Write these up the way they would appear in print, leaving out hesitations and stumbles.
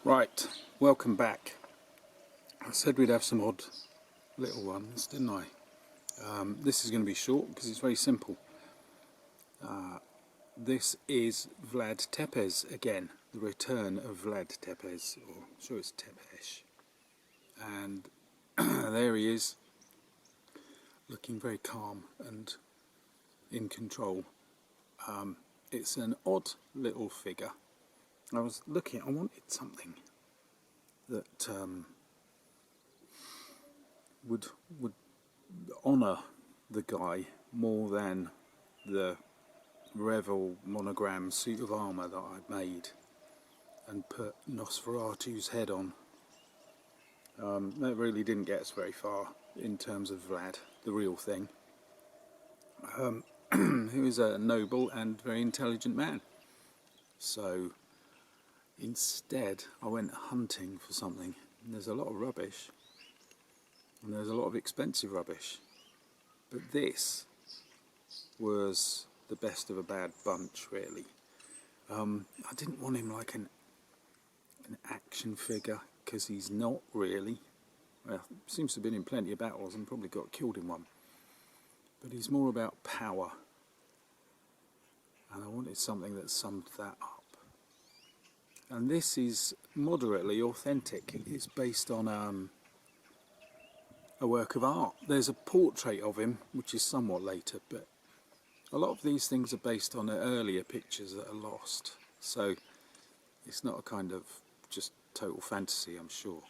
Right, welcome back. I said we'd have some odd little ones, didn't I? This is going to be short because it's very simple. This is Vlad Tepez again, the return of Vlad Tepez, or sure it's Tepez. And there he is, looking very calm and in control. It's an odd little figure. I was looking, I wanted something that would honour the guy more than the Revel monogram suit of armour that I'd made and put Nosferatu's head on. That really didn't get us very far in terms of Vlad, the real thing. He was a noble and very intelligent man. So instead I went hunting for something, and there's a lot of rubbish and there's a lot of expensive rubbish, but this was the best of a bad bunch, really. I didn't want him like an action figure, because he's not really. Well, seems to have been in plenty of battles and probably got killed in one, but he's more about power, and I wanted something that summed that up. And this is moderately authentic. It's based on a work of art. There's a portrait of him which is somewhat later, but a lot of these things are based on earlier pictures that are lost, so it's not a kind of just total fantasy, I'm sure.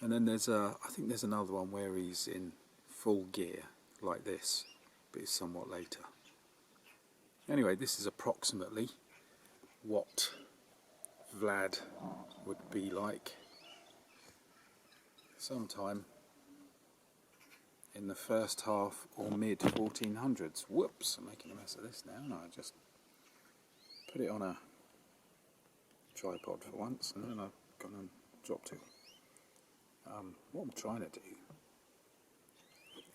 And then there's I think there's another one where he's in full gear like this, but it's somewhat later. Anyway, this is approximately what Vlad would be like sometime in the first half or mid 1400s. Whoops, I'm making a mess of this now. No, I just put it on a tripod for once and then I've gone and dropped it. What I'm trying to do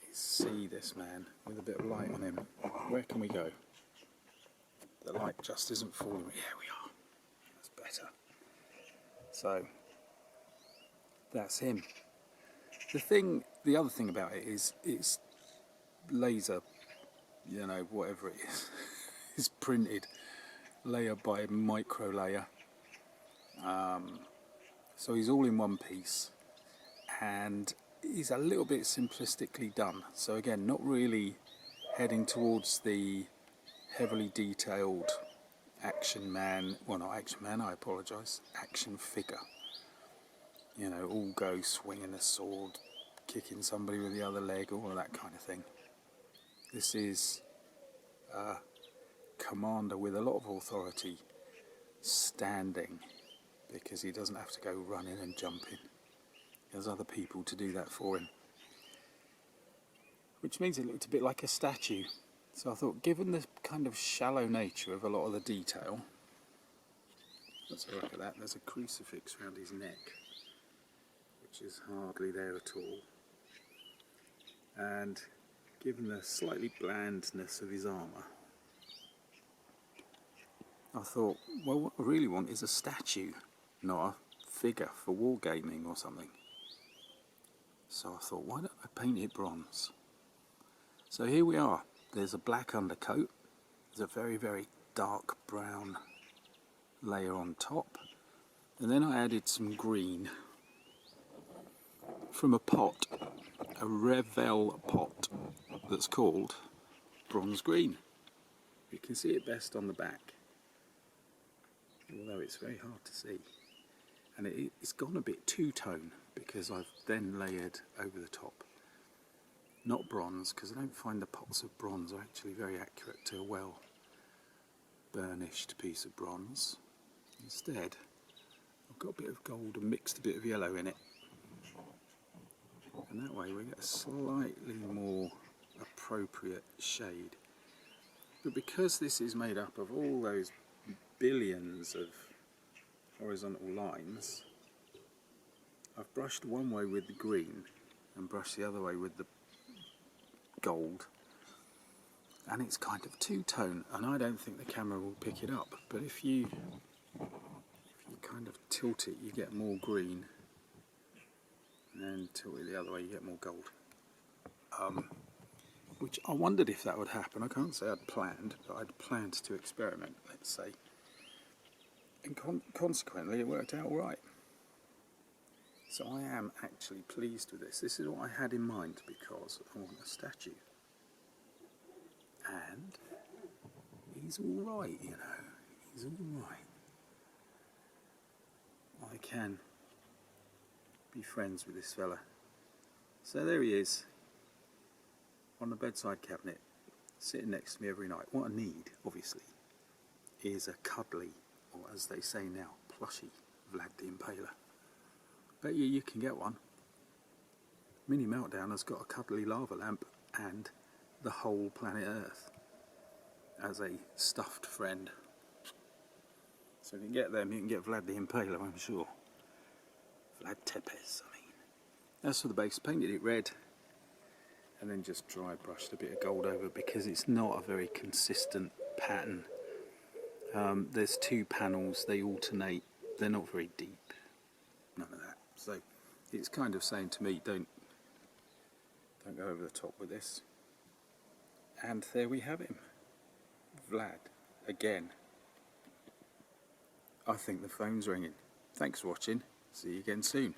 is see this man with a bit of light on him. Where can we go? The light just isn't falling. Here we are. That's better. So that's him. The other thing about it is it's laser, you know, whatever it is, is printed layer by micro layer. So he's all in one piece, and he's a little bit simplistically done. So again, not really heading towards the heavily detailed action man, well, not action man, I apologise, action figure. You know, all go swinging a sword, kicking somebody with the other leg, all of that kind of thing. This is a commander with a lot of authority, standing, because he doesn't have to go running and jumping. There's other people to do that for him, which means it looked a bit like a statue. So I thought, given the kind of shallow nature of a lot of the detail, let's have a look at that. There's a crucifix around his neck, which is hardly there at all. And given the slightly blandness of his armour, I thought, well, what I really want is a statue, not a figure for wargaming or something. So I thought, why don't I paint it bronze? So here we are. There's a black undercoat, there's a very, very dark brown layer on top, and then I added some green from a pot, a Revel pot that's called bronze green. You can see it best on the back, although it's very hard to see. And it's gone a bit two-tone because I've then layered over the top. Not bronze, because I don't find the pots of bronze are actually very accurate to a well burnished piece of bronze. Instead, I've got a bit of gold and mixed a bit of yellow in it. And that way we get a slightly more appropriate shade. But because this is made up of all those billions of horizontal lines, I've brushed one way with the green and brushed the other way with the gold, and it's kind of two-tone, and I don't think the camera will pick it up, but if you kind of tilt tilt it, you get more green, and then tilt it the other way, you get more gold. Which I wondered if that would happen. I can't say I'd planned, but I'd planned to experiment, let's say. And consequently, it worked out all right. So I am actually pleased with this. This is what I had in mind because I want a statue. And he's all right, you know. He's all right. I can be friends with this fella. So there he is, on the bedside cabinet, sitting next to me every night. What I need, obviously, is a cuddly, or as they say now, plushy Vlad the Impaler. Bet you can get one. Mini Meltdown has got a cuddly lava lamp and the whole planet Earth as a stuffed friend. So if you can get them, you can get Vlad the Impaler, I'm sure. Vlad Tepez, I mean. As for the base, painted it red and then just dry brushed a bit of gold over because it's not a very consistent pattern. There's two panels, they alternate, they're not very deep, none of that. So it's kind of saying to me, don't go over the top with this. And there we have him, Vlad, again. I think the phone's ringing. Thanks for watching, see you again soon.